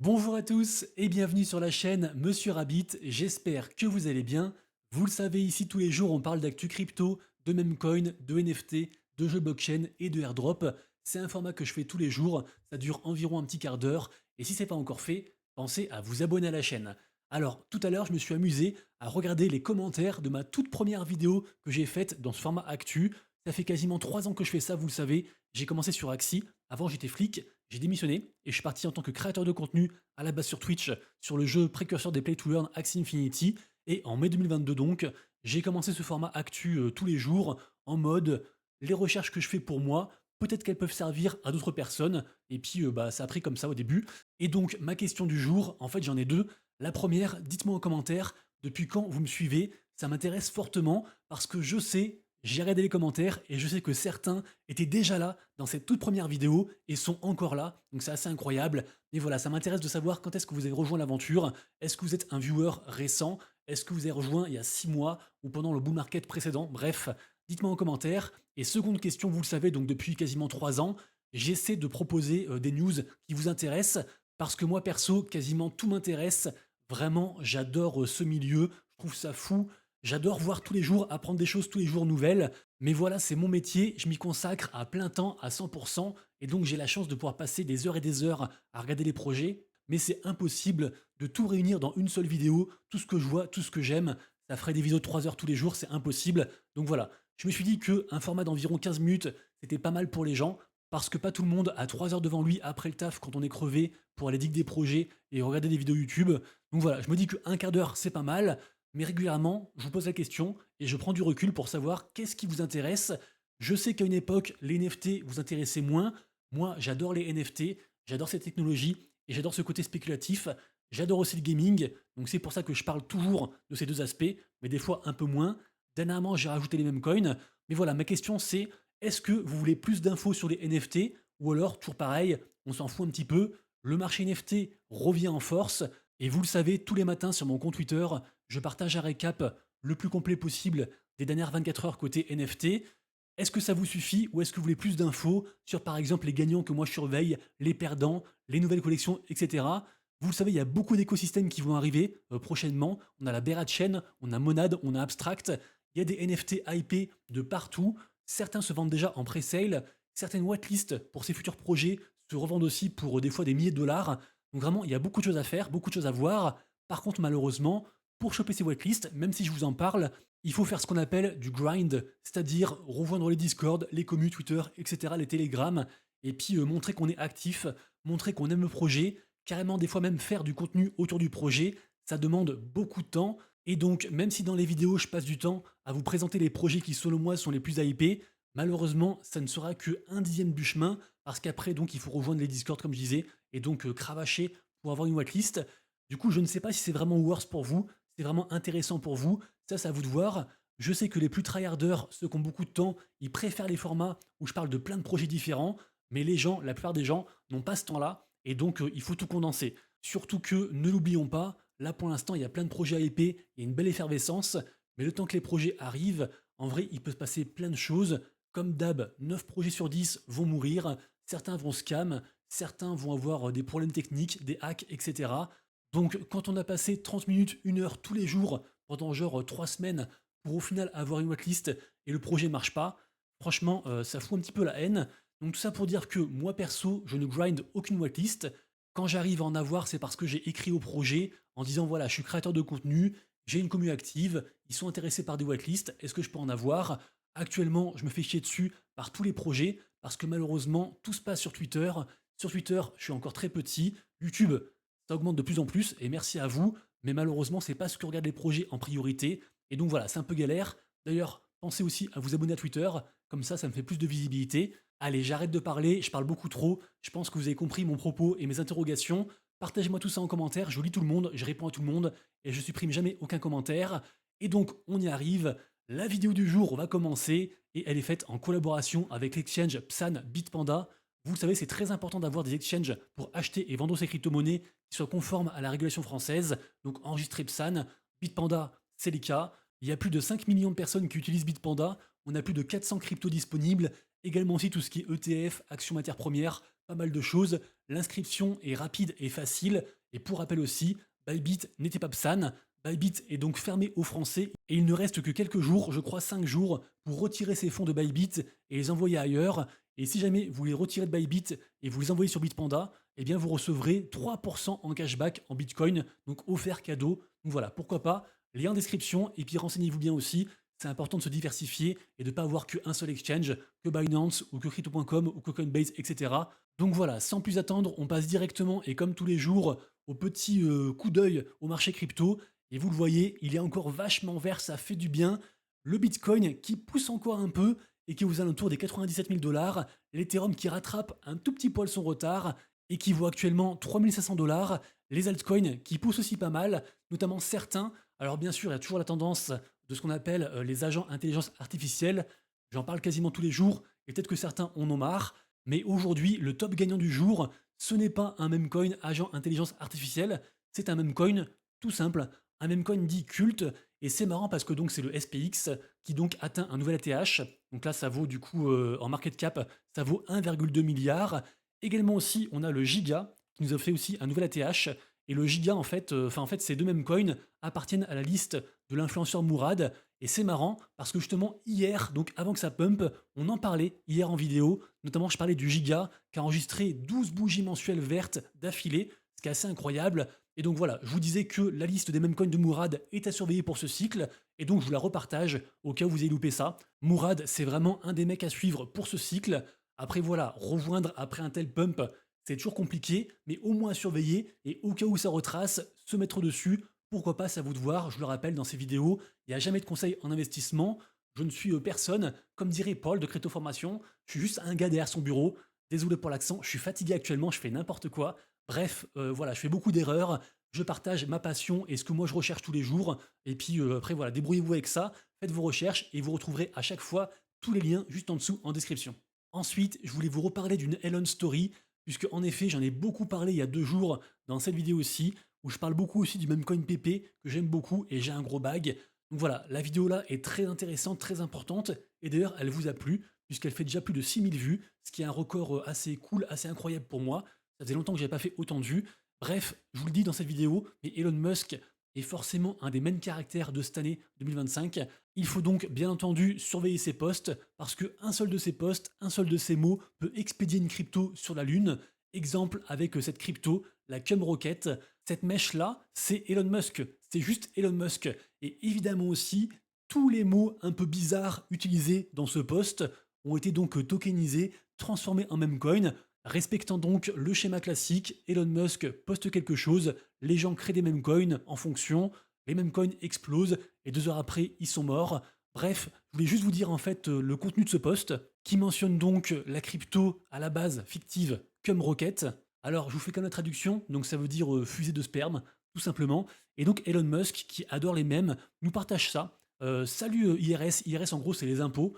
Bonjour à tous et bienvenue sur la chaîne Monsieur Rabbit, j'espère que vous allez bien. Vous le savez, ici tous les jours on parle d'actu crypto, de memecoin, de NFT, de jeux blockchain et de airdrop. C'est un format que je fais tous les jours, ça dure environ un petit quart d'heure et si c'est pas encore fait, pensez à vous abonner à la chaîne. Alors tout à l'heure je me suis amusé à regarder les commentaires de ma toute première vidéo que j'ai faite dans ce format actu. Ça fait quasiment 3 ans que je fais ça, vous le savez. J'ai commencé sur Axie, avant j'étais flic, j'ai démissionné et je suis parti en tant que créateur de contenu à la base sur Twitch sur le jeu précurseur des Play to Earn Axie Infinity. Et en mai 2022 donc, j'ai commencé ce format actu tous les jours en mode les recherches que je fais pour moi, peut-être qu'elles peuvent servir à d'autres personnes. Et puis ça a pris comme ça au début. Et donc ma question du jour, en fait j'en ai deux. La première, dites-moi en commentaire depuis quand vous me suivez. Ça m'intéresse fortement parce que je sais, j'ai regardé les commentaires et je sais que certains étaient déjà là dans cette toute première vidéo et sont encore là. Donc c'est assez incroyable. Mais voilà, ça m'intéresse de savoir quand est-ce que vous avez rejoint l'aventure. Est-ce que vous êtes un viewer récent? Est-ce que vous avez rejoint il y a 6 mois ou pendant le bull market précédent? Bref, dites-moi en commentaire. Et seconde question, vous le savez, donc depuis quasiment 3 ans, j'essaie de proposer des news qui vous intéressent parce que moi perso, quasiment tout m'intéresse. Vraiment, j'adore ce milieu. Je trouve ça fou. J'adore voir tous les jours, apprendre des choses tous les jours nouvelles. Mais voilà, c'est mon métier, je m'y consacre à plein temps, à 100%, et donc j'ai la chance de pouvoir passer des heures et des heures à regarder les projets, mais c'est impossible de tout réunir dans une seule vidéo, tout ce que je vois, tout ce que j'aime, ça ferait des vidéos de 3 heures tous les jours, c'est impossible. Donc voilà, je me suis dit qu'un format d'environ 15 minutes, c'était pas mal pour les gens, parce que pas tout le monde a 3 heures devant lui après le taf quand on est crevé pour aller dig des projets et regarder des vidéos YouTube. Donc voilà, je me dis qu'un quart d'heure, c'est pas mal, mais régulièrement, je vous pose la question et je prends du recul pour savoir qu'est-ce qui vous intéresse. Je sais qu'à une époque, les NFT vous intéressaient moins. Moi, j'adore les NFT, j'adore cette technologie et j'adore ce côté spéculatif. J'adore aussi le gaming, donc c'est pour ça que je parle toujours de ces deux aspects, mais des fois un peu moins. Dernièrement, j'ai rajouté les mêmes coins. Mais voilà, ma question c'est, est-ce que vous voulez plus d'infos sur les NFT ou alors, toujours pareil, on s'en fout un petit peu, le marché NFT revient en force et vous le savez, tous les matins sur mon compte Twitter, je partage un récap le plus complet possible des dernières 24 heures côté NFT. Est-ce que ça vous suffit ou est-ce que vous voulez plus d'infos sur par exemple les gagnants que moi je surveille, les perdants, les nouvelles collections, etc. Vous le savez, il y a beaucoup d'écosystèmes qui vont arriver prochainement. On a la Berat Chain, on a Monad, on a Abstract. Il y a des NFT IP de partout. Certains se vendent déjà en pre-sale. Certaines whitelists pour ces futurs projets se revendent aussi pour des fois des milliers de dollars. Donc vraiment, il y a beaucoup de choses à faire, beaucoup de choses à voir. Par contre, malheureusement, pour choper ces whitelists, même si je vous en parle, il faut faire ce qu'on appelle du grind, c'est-à-dire rejoindre les Discord, les commus Twitter, etc., les Telegram, et puis montrer qu'on est actif, montrer qu'on aime le projet, carrément des fois même faire du contenu autour du projet. Ça demande beaucoup de temps, et donc même si dans les vidéos je passe du temps à vous présenter les projets qui selon moi sont les plus hypés, malheureusement ça ne sera que un dixième du chemin, parce qu'après donc il faut rejoindre les Discord comme je disais, et donc cravacher pour avoir une whitelist. Du coup, je ne sais pas si c'est vraiment worth pour vous, si c'est vraiment intéressant pour vous. Ça, c'est à vous de voir. Je sais que les plus tryharders, ceux qui ont beaucoup de temps, ils préfèrent les formats où je parle de plein de projets différents. Mais les gens, la plupart des gens, n'ont pas ce temps-là. Et donc, il faut tout condenser. Surtout que, ne l'oublions pas, là pour l'instant, il y a plein de projets à épée, il y a une belle effervescence. Mais le temps que les projets arrivent, en vrai, il peut se passer plein de choses. Comme d'hab, 9 projets sur 10 vont mourir, certains vont scam, certains vont avoir des problèmes techniques, des hacks, etc. Donc quand on a passé 30 minutes, 1 heure tous les jours pendant genre 3 semaines pour au final avoir une whitelist et le projet marche pas, franchement ça fout un petit peu la haine. Donc tout ça pour dire que moi perso, je ne grind aucune whitelist. Quand j'arrive à en avoir, c'est parce que j'ai écrit au projet en disant voilà, je suis créateur de contenu, j'ai une commu active, ils sont intéressés par des whitelists, est-ce que je peux en avoir? Actuellement, je me fais chier dessus par tous les projets parce que malheureusement, tout se passe sur Twitter. Sur Twitter, je suis encore très petit. YouTube, ça augmente de plus en plus et merci à vous. Mais malheureusement, c'est pas ce que regardent les projets en priorité. Et donc voilà, c'est un peu galère. D'ailleurs, pensez aussi à vous abonner à Twitter. Comme ça me fait plus de visibilité. Allez, j'arrête de parler, je parle beaucoup trop. Je pense que vous avez compris mon propos et mes interrogations. Partagez-moi tout ça en commentaire, je lis tout le monde, je réponds à tout le monde et je supprime jamais aucun commentaire. Et donc, on y arrive. La vidéo du jour va commencer et elle est faite en collaboration avec l'exchange Psan Bitpanda. Vous le savez, c'est très important d'avoir des exchanges pour acheter et vendre ses crypto-monnaies qui soient conformes à la régulation française. Donc enregistrez Psan, Bitpanda, c'est le cas. Il y a plus de 5 millions de personnes qui utilisent Bitpanda. On a plus de 400 cryptos disponibles. Également aussi tout ce qui est ETF, actions matières premières. pas mal de choses. L'inscription est rapide et facile. Et pour rappel aussi, Bybit n'était pas PSAN. Bybit est donc fermé aux Français et il ne reste que quelques jours, je crois 5 jours, pour retirer ces fonds de Bybit et les envoyer ailleurs. Et si jamais vous les retirez de Bybit et vous les envoyez sur Bitpanda, eh bien vous recevrez 3% en cashback en Bitcoin, donc offert cadeau. Donc voilà, pourquoi pas. Lien en description et puis renseignez-vous bien aussi. C'est important de se diversifier et de ne pas avoir qu'un seul exchange, que Binance ou que Crypto.com ou que Coinbase, etc. Donc voilà, sans plus attendre, on passe directement et comme tous les jours au petit coup d'œil au marché crypto. Et vous le voyez, il est encore vachement vert, ça fait du bien. Le Bitcoin qui pousse encore un peu et qui est aux alentours des 97 000 $. L'Ethereum qui rattrape un tout petit poil son retard et qui vaut actuellement 3 500 $. Les altcoins qui poussent aussi pas mal, notamment certains. Alors bien sûr, il y a toujours la tendance de ce qu'on appelle les agents intelligence artificielle. J'en parle quasiment tous les jours et peut-être que certains en ont marre. Mais aujourd'hui, le top gagnant du jour, ce n'est pas un meme coin agent intelligence artificielle, c'est un meme coin tout simple, un meme coin dit culte. Et c'est marrant parce que donc c'est le SPX qui donc atteint un nouvel ATH. Donc là, ça vaut du coup en market cap, ça vaut 1,2 milliard. Également aussi, on a le Giga qui nous a fait aussi un nouvel ATH. Et le Giga, en fait, ces deux mêmes coins appartiennent à la liste de l'influenceur Mourad. Et c'est marrant parce que justement, hier, donc avant que ça pump, on en parlait hier en vidéo. Notamment, je parlais du Giga qui a enregistré 12 bougies mensuelles vertes d'affilée, ce qui est assez incroyable. Et donc voilà, je vous disais que la liste des mêmes coins de Mourad est à surveiller pour ce cycle. Et donc, je vous la repartage au cas où vous ayez loupé ça. Mourad, c'est vraiment un des mecs à suivre pour ce cycle. Après, voilà, rejoindre après un tel pump, c'est toujours compliqué, mais au moins à surveiller et au cas où ça retrace, se mettre dessus. Pourquoi pas, c'est à vous de voir. Je le rappelle dans ces vidéos, il n'y a jamais de conseils en investissement. Je ne suis personne, comme dirait Paul de Crypto Formation. Je suis juste un gars derrière son bureau. Désolé pour l'accent, je suis fatigué actuellement, je fais n'importe quoi. Bref, voilà, je fais beaucoup d'erreurs. Je partage ma passion et ce que moi je recherche tous les jours. Et puis après, voilà, débrouillez-vous avec ça. Faites vos recherches et vous retrouverez à chaque fois tous les liens juste en dessous en description. Ensuite, je voulais vous reparler d'une Elon Story, puisque en effet, j'en ai beaucoup parlé il y a 2 jours dans cette vidéo aussi, où je parle beaucoup aussi du même coin PP que j'aime beaucoup et j'ai un gros bag. Donc voilà, la vidéo là est très intéressante, très importante, et d'ailleurs elle vous a plu, puisqu'elle fait déjà plus de 6000 vues, ce qui est un record assez cool, assez incroyable pour moi. Ça faisait longtemps que j'avais pas fait autant de vues. Bref, je vous le dis dans cette vidéo, mais Elon Musk est forcément un des main caractères de cette année 2025. Il faut donc bien entendu surveiller ses posts parce qu'un seul de ses posts, un seul de ses mots peut expédier une crypto sur la Lune. Exemple avec cette crypto, la Cum Rocket. Cette mèche-là, c'est Elon Musk. C'est juste Elon Musk. Et évidemment aussi, tous les mots un peu bizarres utilisés dans ce post ont été donc tokenisés, transformés en meme coin. Respectant donc le schéma classique, Elon Musk poste quelque chose, les gens créent des meme coins en fonction, les meme coins explosent et 2 heures après, ils sont morts. Bref, je voulais juste vous dire en fait le contenu de ce post qui mentionne donc la crypto à la base fictive Cum Rocket. Alors, je vous fais comme la traduction, donc ça veut dire fusée de sperme, tout simplement. Et donc Elon Musk, qui adore les mèmes, nous partage ça. Salut IRS, IRS en gros c'est les impôts.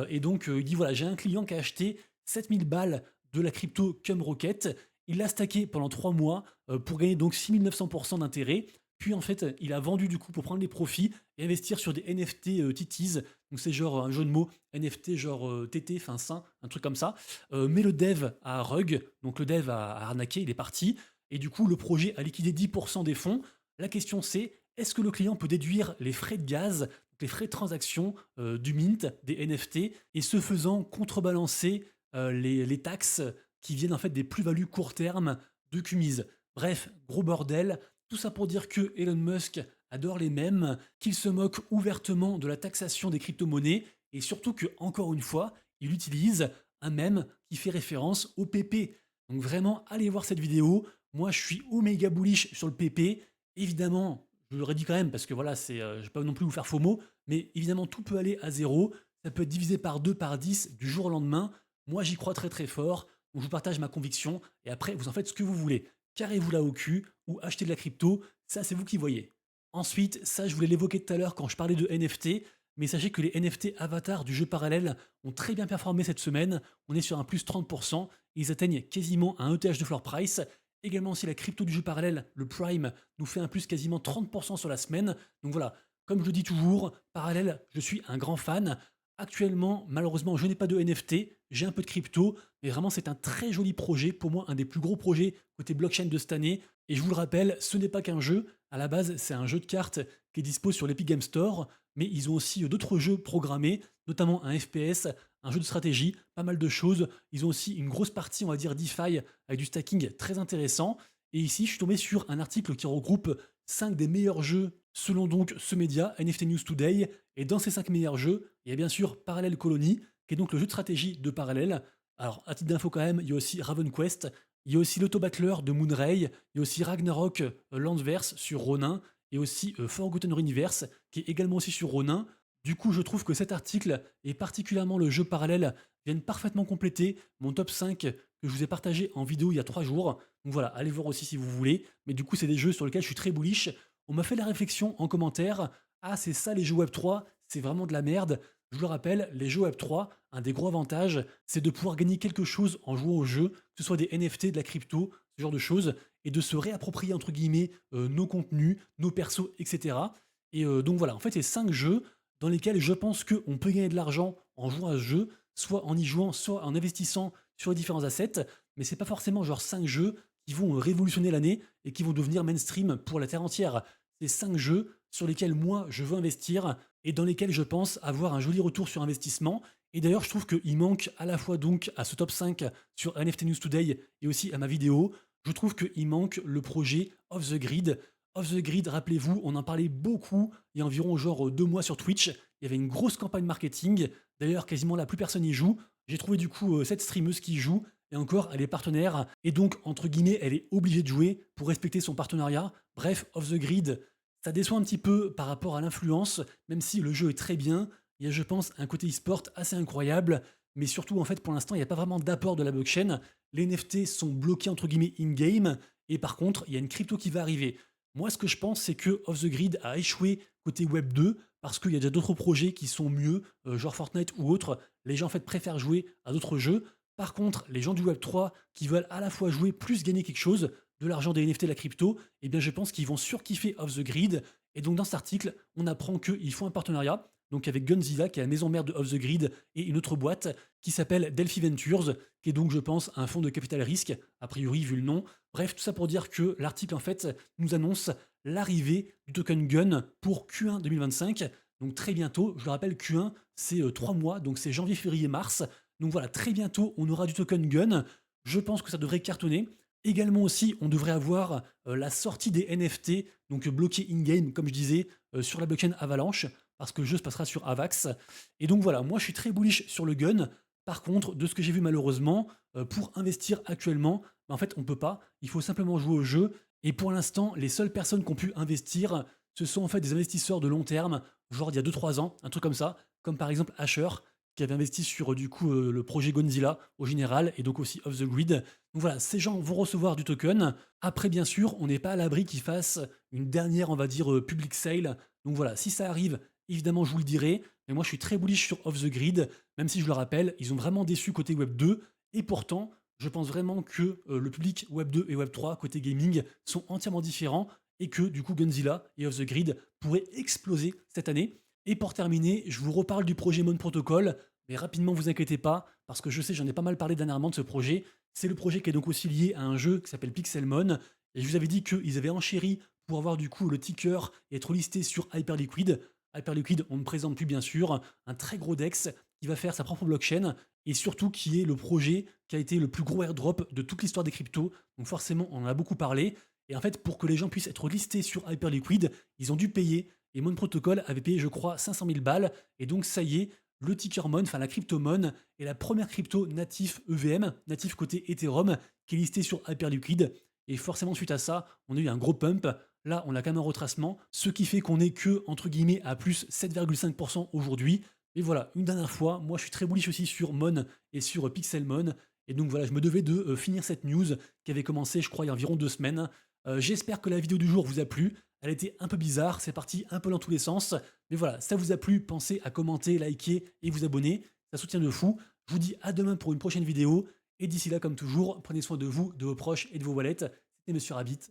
Et donc il dit voilà, j'ai un client qui a acheté 7000 balles de la crypto Cum Rocket. Il l'a stacké pendant 3 mois pour gagner donc 6900% d'intérêt. Puis en fait, il a vendu du coup pour prendre les profits et investir sur des NFT TTs. Donc c'est genre un jeu de mots NFT genre TT, fin sain, un truc comme ça. Mais le dev a rug, donc le dev a arnaqué, il est parti. Et du coup, le projet a liquidé 10% des fonds. La question c'est, est-ce que le client peut déduire les frais de gaz, les frais de transaction du mint, des NFT, et ce faisant contrebalancer les taxes qui viennent en fait des plus-values court terme de Kumiz. Bref, gros bordel. Tout ça pour dire que Elon Musk adore les mèmes, qu'il se moque ouvertement de la taxation des crypto-monnaies et surtout que, encore une fois, il utilise un mème qui fait référence au PP. Donc vraiment, allez voir cette vidéo. Moi, je suis oméga bullish sur le PP. Évidemment, je le redis quand même parce que voilà, je ne vais pas non plus vous faire faux mots, mais évidemment, tout peut aller à zéro. Ça peut être divisé par 2, par 10 du jour au lendemain. Moi, j'y crois très très fort. Donc, je vous partage ma conviction et après, vous en faites ce que vous voulez. Carrez-vous là au cul ou achetez de la crypto, ça c'est vous qui voyez. Ensuite, ça je voulais l'évoquer tout à l'heure quand je parlais de NFT, mais sachez que les NFT avatars du jeu parallèle ont très bien performé cette semaine. On est sur un plus 30%, ils atteignent quasiment un ETH de floor price. Également aussi la crypto du jeu parallèle, le Prime, nous fait un plus quasiment 30% sur la semaine. Donc voilà, comme je le dis toujours, parallèle, je suis un grand fan. Actuellement, malheureusement, je n'ai pas de NFT, j'ai un peu de crypto, mais vraiment c'est un très joli projet, pour moi un des plus gros projets côté blockchain de cette année. Et je vous le rappelle, ce n'est pas qu'un jeu, à la base c'est un jeu de cartes qui est dispo sur l'Epic Game Store, mais ils ont aussi d'autres jeux programmés, notamment un FPS, un jeu de stratégie, pas mal de choses. Ils ont aussi une grosse partie, on va dire, DeFi, avec du stacking très intéressant. Et ici, je suis tombé sur un article qui regroupe 5 des meilleurs jeux selon donc ce média, NFT News Today. Et dans ces 5 meilleurs jeux, il y a bien sûr Parallel Colony, qui est donc le jeu de stratégie de Parallel. Alors, à titre d'info quand même, il y a aussi Raven Quest, il y a aussi l'Auto Battler de Moonray, il y a aussi Ragnarok Landverse sur Ronin, et aussi Forgotten Universe, qui est également aussi sur Ronin. Du coup, je trouve que cet article, et particulièrement le jeu Parallel, viennent parfaitement compléter mon top 5 que je vous ai partagé en vidéo il y a 3 jours. Donc voilà, allez voir aussi si vous voulez. Mais du coup, c'est des jeux sur lesquels je suis très bullish. On m'a fait la réflexion en commentaire. Ah, c'est ça les jeux Web3, c'est vraiment de la merde. Je vous le rappelle, les jeux Web3, un des gros avantages, c'est de pouvoir gagner quelque chose en jouant au jeu, que ce soit des NFT, de la crypto, ce genre de choses, et de se réapproprier, entre guillemets, nos contenus, nos persos, etc. Et donc voilà, en fait, c'est 5 jeux dans lesquels je pense qu'on peut gagner de l'argent en jouant à ce jeu, soit en y jouant, soit en investissant sur les différents assets, mais c'est pas forcément genre 5 jeux qui vont révolutionner l'année et qui vont devenir mainstream pour la Terre entière. C'est 5 jeux sur lesquels moi je veux investir et dans lesquels je pense avoir un joli retour sur investissement. Et d'ailleurs, je trouve qu'il manque à la fois donc à ce top 5 sur NFT News Today et aussi à ma vidéo, je trouve qu'il manque le projet Off the Grid. Off the Grid, rappelez-vous, on en parlait beaucoup il y a environ genre 2 mois sur Twitch. Il y avait une grosse campagne marketing. D'ailleurs, quasiment la plus personne y joue. J'ai trouvé du coup cette streameuse qui y joue. Et encore, elle est partenaire. Et donc, entre guillemets, elle est obligée de jouer pour respecter son partenariat. Bref, Off the Grid, ça déçoit un petit peu par rapport à l'influence, même si le jeu est très bien. Il y a, je pense, un côté e-sport assez incroyable. Mais surtout, en fait, pour l'instant, il n'y a pas vraiment d'apport de la blockchain. Les NFT sont bloqués, entre guillemets, in-game. Et par contre, il y a une crypto qui va arriver. Moi, ce que je pense, c'est que Off the Grid a échoué côté Web 2 parce qu'il y a déjà d'autres projets qui sont mieux, genre Fortnite ou autres. Les gens en fait préfèrent jouer à d'autres jeux. Par contre, les gens du Web 3 qui veulent à la fois jouer plus gagner quelque chose, de l'argent des NFT, de la crypto, eh bien je pense qu'ils vont surkiffer Off the Grid. Et donc dans cet article, on apprend qu'ils font un partenariat donc avec Gunzilla, qui est la maison mère de Off the Grid, et une autre boîte qui s'appelle Delphi Ventures, qui est donc, je pense, un fonds de capital risque, a priori, vu le nom. Bref, tout ça pour dire que l'article, en fait, nous annonce l'arrivée du token Gun pour Q1 2025. Donc très bientôt, je le rappelle, Q1, c'est 3 mois, donc c'est janvier, février, mars. Donc voilà, très bientôt, on aura du token Gun. Je pense que ça devrait cartonner. Également aussi, on devrait avoir la sortie des NFT, donc bloqués in-game, comme je disais, sur la blockchain Avalanche, parce que le jeu se passera sur Avax. Et donc voilà, moi je suis très bullish sur le gun. Par contre, de ce que j'ai vu malheureusement, pour investir actuellement, en fait on peut pas. Il faut simplement jouer au jeu. Et pour l'instant, les seules personnes qui ont pu investir, ce sont en fait des investisseurs de long terme, genre il y a 2 3 ans, un truc comme ça, comme par exemple Asher, qui avait investi sur du coup le projet Gonzilla au général et donc aussi Off the Grid. Donc voilà, ces gens vont recevoir du token. Après, bien sûr, on n'est pas à l'abri qu'ils fassent une dernière, on va dire, public sale. Donc voilà, si ça arrive, évidemment, je vous le dirai. Mais moi, je suis très bullish sur Off the Grid, même si je le rappelle, ils ont vraiment déçu côté Web 2. Et pourtant, je pense vraiment que le public Web 2 et Web 3, côté gaming, sont entièrement différents et que du coup, Gunzilla et Off the Grid pourraient exploser cette année. Et pour terminer, je vous reparle du projet Mon Protocol, mais rapidement, vous inquiétez pas, parce que je sais, j'en ai pas mal parlé dernièrement de ce projet. C'est le projet qui est donc aussi lié à un jeu qui s'appelle Pixelmon. Et je vous avais dit qu'ils avaient enchéri pour avoir du coup le ticker et être listé sur Hyperliquid. Hyperliquid, on ne présente plus bien sûr, un très gros DEX qui va faire sa propre blockchain et surtout qui est le projet qui a été le plus gros airdrop de toute l'histoire des cryptos. Donc forcément, on en a beaucoup parlé. Et en fait, pour que les gens puissent être listés sur Hyperliquid, ils ont dû payer. Et Mon Protocol avait payé, je crois, 500 000 balles. Et donc, ça y est, le Tickermon, enfin la cryptomon, est la première crypto natif EVM, natif côté Ethereum, qui est listée sur Hyperliquid. Et forcément, suite à ça, on a eu un gros pump. Là, on a quand même un retracement, ce qui fait qu'on est que, entre guillemets, à plus 7,5% aujourd'hui. Mais voilà, une dernière fois, moi je suis très bullish aussi sur Mon et sur Pixelmon. Et donc voilà, je me devais de finir cette news qui avait commencé, je crois, il y a environ 2 semaines. J'espère que la vidéo du jour vous a plu. Elle était un peu bizarre, c'est parti un peu dans tous les sens. Mais voilà, ça vous a plu, pensez à commenter, liker et vous abonner. Ça soutient de fou. Je vous dis à demain pour une prochaine vidéo. Et d'ici là, comme toujours, prenez soin de vous, de vos proches et de vos wallets. C'était Monsieur Rabbit.